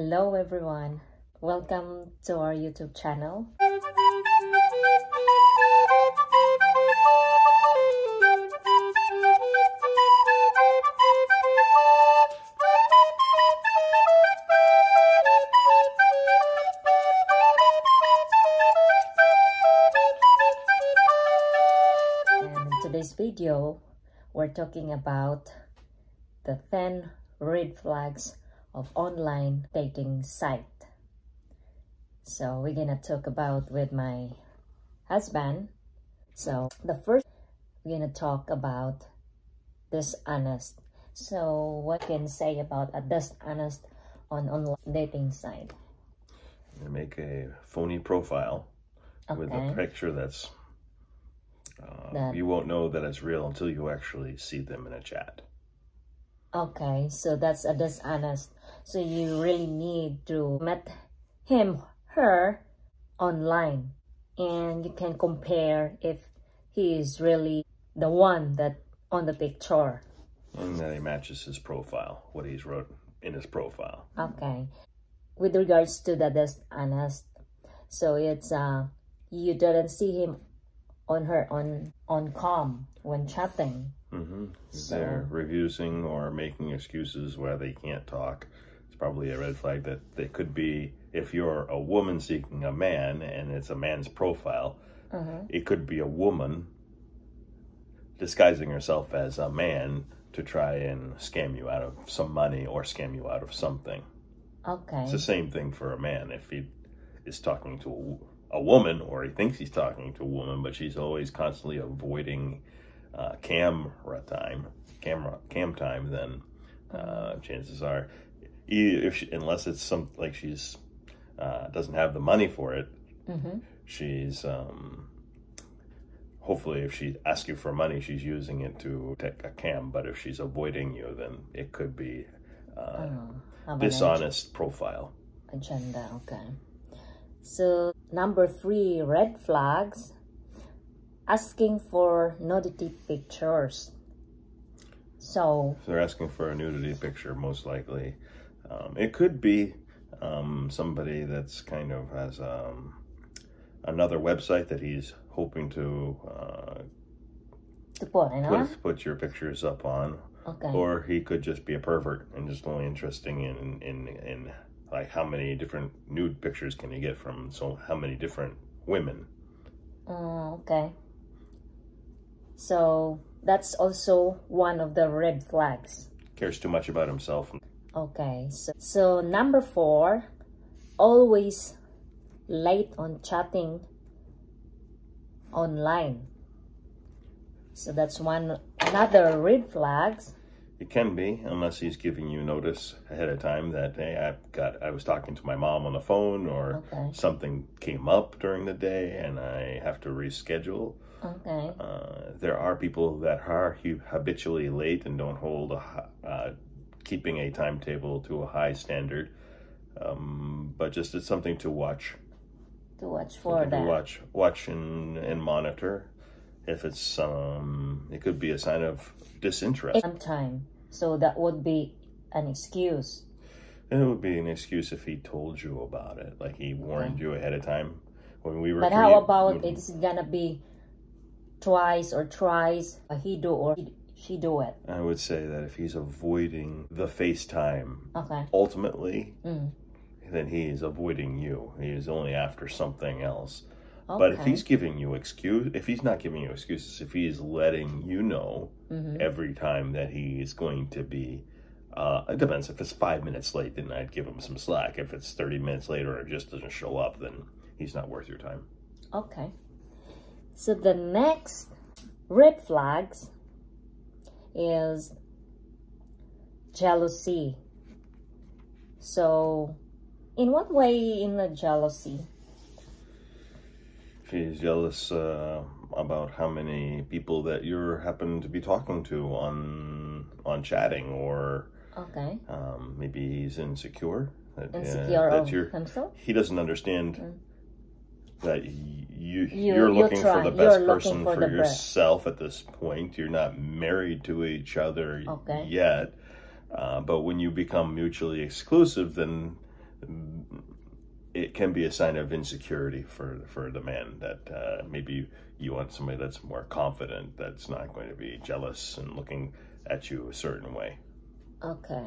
Hello everyone, welcome to our YouTube channel. And in today's video, we're talking about the 10 red flags of online dating site. So we're gonna talk about with my husband. So the first, we're gonna talk about dishonest. So what can you say about a dishonest on online dating site? You make a phony profile with a picture that's you won't know that it's real until you actually see them in a chat. Okay, so that's a dishonest. So you really need to meet him, her online, and you can compare if he is really the one that on the picture. And then he matches his profile, what he's wrote in his profile. Okay. With regards to the dishonest, so it's you didn't see him on her on cam when chatting. So they're refusing or making excuses why they can't talk. It's probably a red flag that they could be, if you're a woman seeking a man and it's a man's profile, it could be a woman disguising herself as a man to try and scam you out of some money or scam you out of something. Okay. It's the same thing for a man. If he is talking to a woman, or he thinks he's talking to a woman, but she's always constantly avoiding cam time, then chances are, unless it's some like she's doesn't have the money for it, she's hopefully if she asks you for money, she's using it to take a cam. But if she's avoiding you, then it could be dishonest profile. Agenda, okay. So number 3, red flags, asking for nudity pictures. So if they're asking for a nudity picture, most likely it could be somebody that's kind of has another website that he's hoping to put your pictures up on. Okay. Or he could just be a pervert and just only interested in like how many different nude pictures can you get from how many different women. Okay. So that's also one of the red flags. Cares too much about himself. Okay. So number 4, always late on chatting online. So that's another red flags. It can be, unless he's giving you notice ahead of time that, hey, I was talking to my mom on the phone, or something came up during the day and I have to reschedule. Okay. There are people that are habitually late and don't hold keeping a timetable to a high standard. But just it's something to watch. To watch for that. Watch and monitor. If it's it could be a sign of disinterest. Sometime, so that would be an excuse. And it would be an excuse if he told you about it, like he warned you ahead of time when we were. But how about it's gonna be twice or thrice he do or she do it? I would say that if he's avoiding the FaceTime, ultimately, then he is avoiding you. He is only after something else. But if he's giving you if he's not giving you excuses, if he's letting you know every time that he is going to be, it depends. If it's 5 minutes late, then I'd give him some slack. If it's 30 minutes later or it just doesn't show up, then he's not worth your time. Okay. So the next red flags is jealousy. So in what way in the jealousy? She's jealous about how many people that you happen to be talking to on chatting, or maybe he's insecure. Insecure of himself? He doesn't understand that you're looking for the best person for yourself at this point. You're not married to each other yet. But when you become mutually exclusive, then it can be a sign of insecurity for the man, that maybe you want somebody that's more confident, that's not going to be jealous and looking at you a certain way. Okay.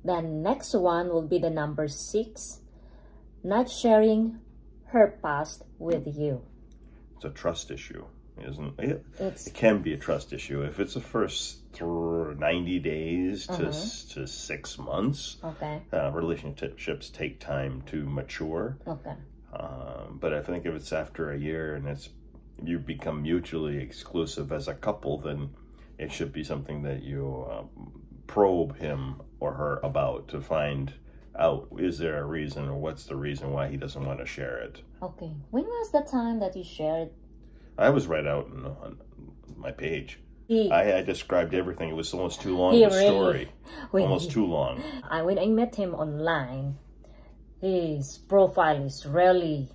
The next one will be the number 6, not sharing her past with you. It's a trust issue, isn't it? It can be a trust issue. If it's the first 90 days to 6 months, relationships take time to mature. Okay. But I think if it's after a year and you become mutually exclusive as a couple, then it should be something that you probe him or her about to find out, is there a reason, or what's the reason why he doesn't want to share it. Okay. When was the time that you shared? I was right out on my page. I described everything. It was almost too long of a story. Almost too long. When I met him online, his profile is really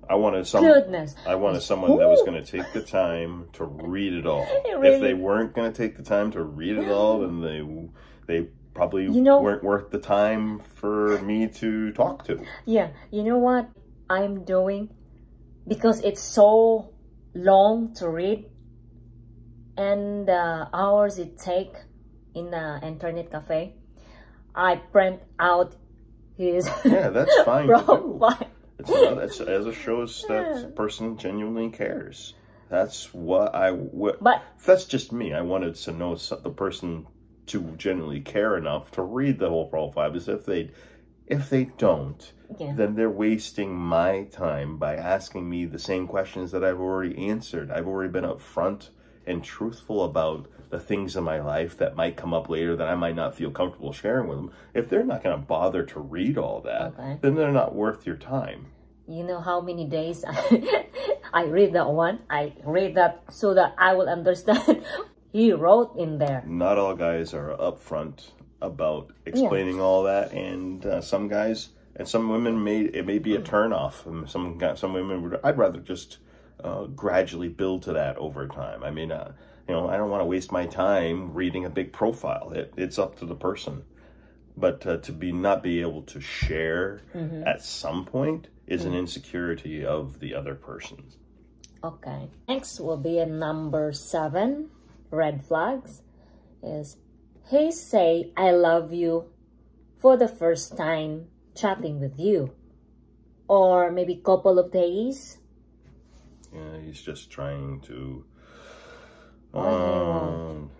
I wanted someone that was going to take the time to read it all. If they weren't going to take the time to read it all, then they probably weren't worth the time for me to talk to. Yeah, you know what I'm doing? Because it's so long to read, and the hours it take in the internet cafe, I print out his that's fine profile. As it shows that the person genuinely cares. That's what but that's just me. I wanted to know the person to genuinely care enough to read the whole profile, because if they don't, then they're wasting my time by asking me the same questions that I've already answered. I've already been upfront and truthful about the things in my life that might come up later that I might not feel comfortable sharing with them. If they're not going to bother to read all that, then they're not worth your time. You know how many days I read that one? I read that so that I will understand. He wrote in there. Not all guys are upfront about explaining all that, and some guys and some women it may be a turnoff. Some women I'd rather just gradually build to that over time. I mean, I don't want to waste my time reading a big profile. It's up to the person, but to not be able to share at some point is an insecurity of the other person. Okay. Next will be a number 7. Red flags is he say I love you for the first time chatting with you, or maybe couple of days. Yeah, he's just trying to trying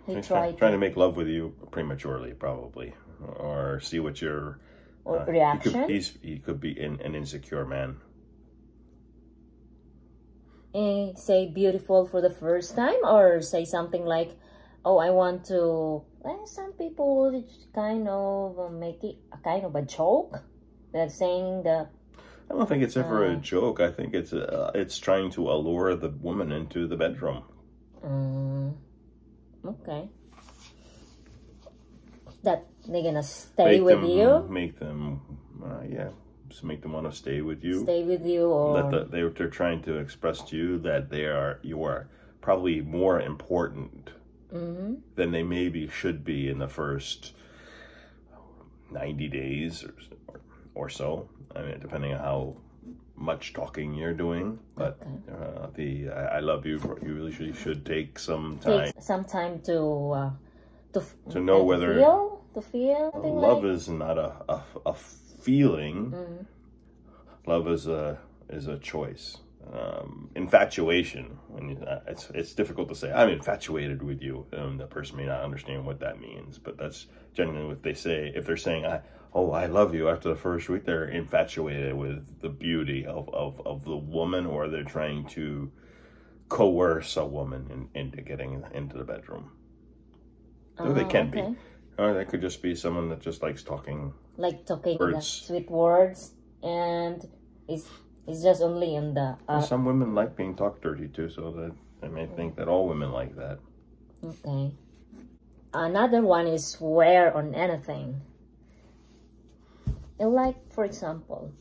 to make love with you prematurely, probably, or see what your reaction. He could be an insecure man. Say beautiful for the first time, or say something like, oh, I want to, some people kind of make it a kind of a joke. They're saying I don't think it's ever a joke. I think it's trying to allure the woman into the bedroom. Okay. That they're gonna stay with you? Make them make them want to stay with you. Stay with you, or they're trying to express to you that you are probably more important than they maybe should be in the first 90 days or so. I mean, depending on how much talking you're doing. But I love you. You really should take some time. Take some time to know whether to feel. Love is not a feeling. Love is a choice. Infatuation, it's difficult to say I'm infatuated with you, and the person may not understand what that means, but that's generally what they say. If they're saying I love you after the first week, they're infatuated with the beauty of the woman, or they're trying to coerce a woman into getting into the bedroom. So they can be. Or they could just be someone that just likes talking. Like talking sweet words, and it's just only in the... Some women like being talked dirty too, so that I may think that all women like that. Okay. Another one is swear on anything. Like, for example,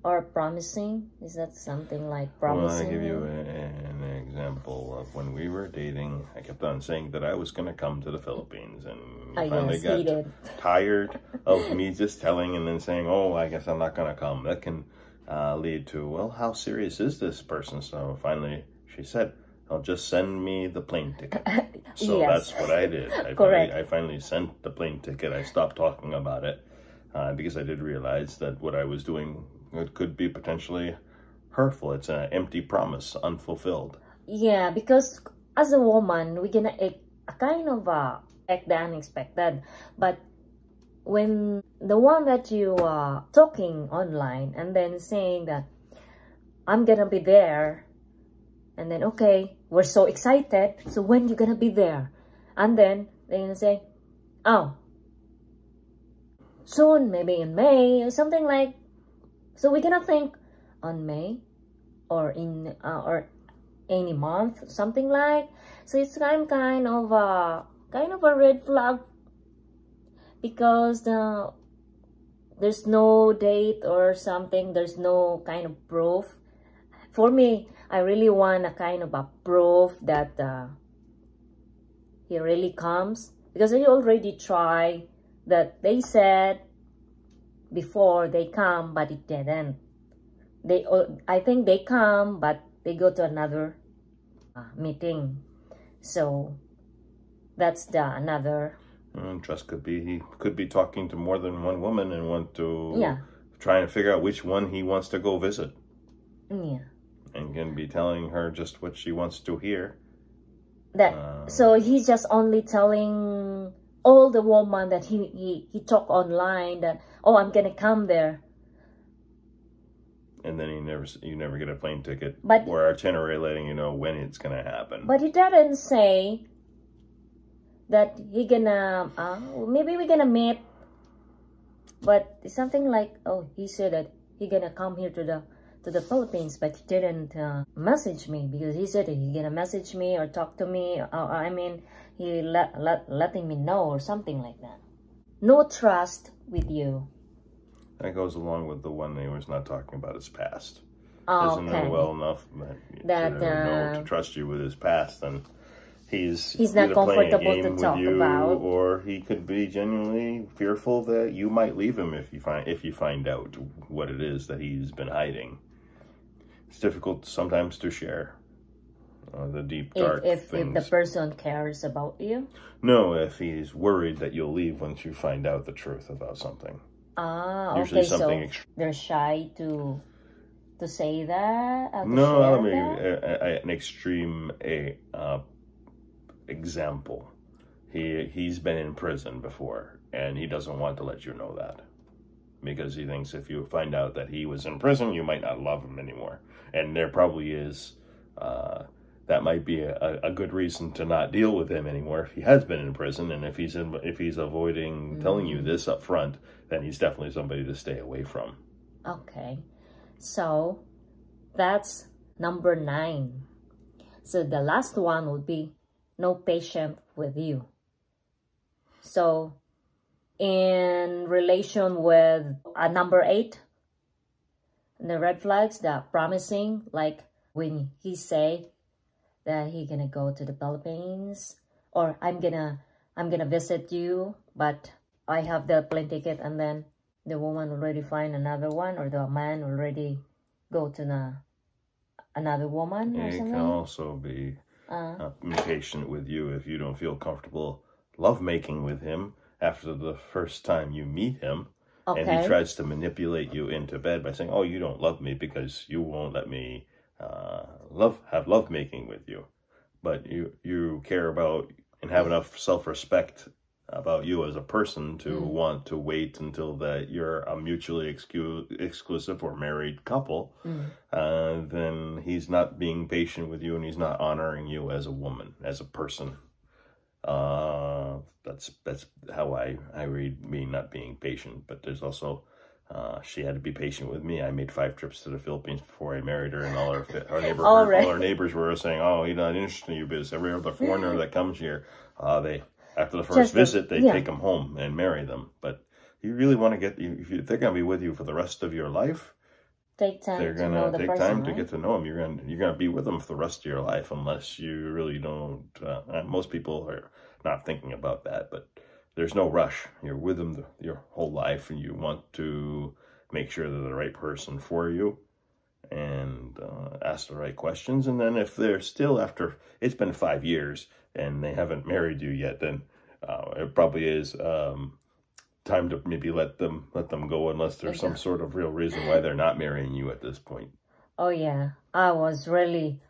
or promising. Is that something like promising? Well, I give you an example of when we were dating, I kept on saying that I was going to come to the Philippines, and you finally got tired of me just telling and then saying, oh, I guess I'm not going to come. That can lead to, well, how serious is this person? So finally she said, I'll just send me the plane ticket. So that's what I did. I finally sent the plane ticket. I stopped talking about it because I did realize that what I was doing could be potentially hurtful. It's an empty promise, unfulfilled. Yeah, because as a woman, we're gonna kind of expect the unexpected. But when the one that you are talking online and then saying that I'm gonna be there, and then okay, we're so excited, so when you gonna be there? And then they're gonna say, oh, soon, maybe in May or something like. So we're gonna think on May or in or any month, something like. So it's kind of a red flag, because there's no date or something. There's no kind of proof. For me, I really want a kind of a proof that he really comes, because I already tried that. They said before they come, but it didn't. I think they come, but they go to another meeting. So that's another. Trust could be, he could be talking to more than one woman and want to trying to figure out which one he wants to go visit. Yeah. And can be telling her just what she wants to hear. That so he's just only telling all the woman that he talk online that, oh, I'm gonna come there. And then you never get a plane ticket or itinerary letting you know when it's gonna happen. But he didn't say that he gonna maybe we're gonna meet. But it's something like, oh, he said that he gonna come here to the Philippines, but he didn't message me, because he said he gonna message me or talk to me. I mean, he letting me know or something like that. No trust with you. That goes along with the one he was not talking about his past. Doesn't know well enough that know to trust you with his past, and he's not comfortable to talk about. Or he could be genuinely fearful that you might leave him if you find out what it is that he's been hiding. It's difficult sometimes to share the deep, dark if things. If the person cares about you? No, if he's worried that you'll leave once you find out the truth about something. Usually okay, so they're shy to say that? No, let me an extreme example. He's been in prison before, and he doesn't want to let you know that, because he thinks if you find out that he was in prison, you might not love him anymore. And there probably is, that might be a good reason to not deal with him anymore if he has been in prison. And if he's avoiding telling you this up front, then he's definitely somebody to stay away from. Okay, so that's number 9. So the last one would be no patience with you. So in relation with number 8, the red flags, the promising, like when he say that he gonna go to the Philippines, or I'm gonna visit you, but I have the plane ticket, and then the woman already find another one, or the man already go to another woman or something. It can also be impatient with you if you don't feel comfortable lovemaking with him after the first time you meet him. Okay. And he tries to manipulate you into bed by saying, oh, you don't love me because you won't let me have lovemaking with you. But you care about and have enough self-respect about you as a person to want to wait until that you're a mutually exclusive or married couple. Then he's not being patient with you, and he's not honoring you as a woman, as a person. That's how I read me not being patient. But there's also she had to be patient with me. I made 5 trips to the Philippines before I married her, and all our neighbors were saying, "Oh, he's not interested in you, because every other foreigner that comes here, after the first visit, they take them home and marry them." But you really want to if they're going to be with you for the rest of your life, take time they're to know the take person, time right? to get to know them. You're gonna be with them for the rest of your life, unless you really don't. Most people are not thinking about that, but there's no rush. You're with them your whole life, and you want to make sure they're the right person for you, and ask the right questions. And then if they're still, after it's been 5 years and they haven't married you yet, then it probably is time to maybe let them go, unless there's some sort of real reason why they're not marrying you at this point. Oh yeah, I was really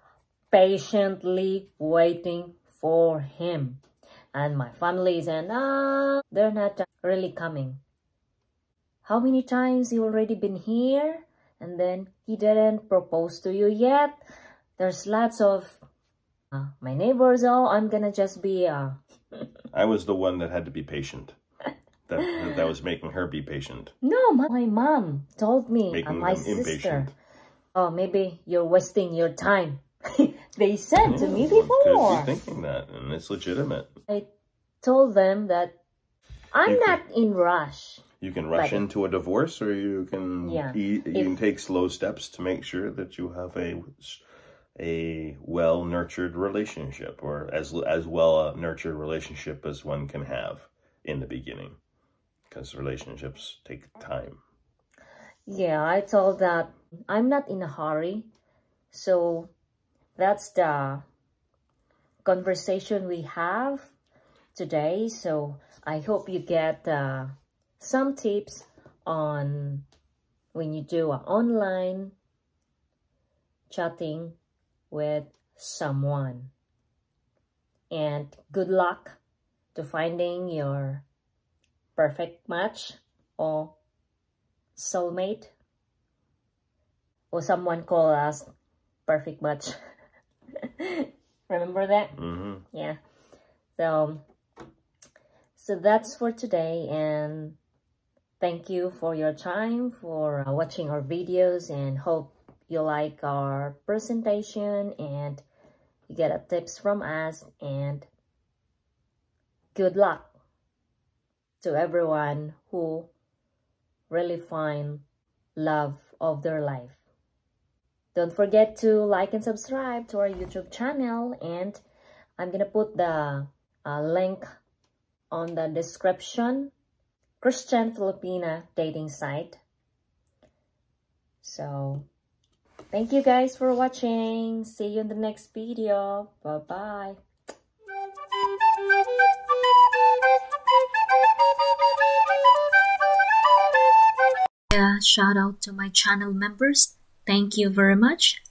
patiently waiting for him, and my family said, they're not really coming. How many times he already been here, and then he didn't propose to you yet? There's lots of my neighbors. Oh, I'm gonna just be I was the one that had to be patient. That was making her be patient. No, my mom told me, making my them sister, impatient. Oh, maybe you're wasting your time. They said to me before. Could be thinking that, and it's legitimate. I told them that I'm not in rush. You can rush into a divorce, or you can you can take slow steps to make sure that you have a well-nurtured relationship, or as well a nurtured relationship as one can have in the beginning, because relationships take time. Yeah, I told that I'm not in a hurry. So that's the conversation we have today. So I hope you get some tips on when you do an online chatting with someone. And good luck to finding your perfect match or soulmate, or someone call us perfect match. Remember that? Yeah. So that's for today, and thank you for your time, for watching our videos, and hope you like our presentation and you get a tips from us. And good luck to everyone who really find love of their life. Don't forget to like and subscribe to our YouTube channel, and I'm gonna put the link on the description. Christian Filipina dating site. So thank you guys for watching. See you in the next video. Bye-bye. Shout out to my channel members. Thank you very much.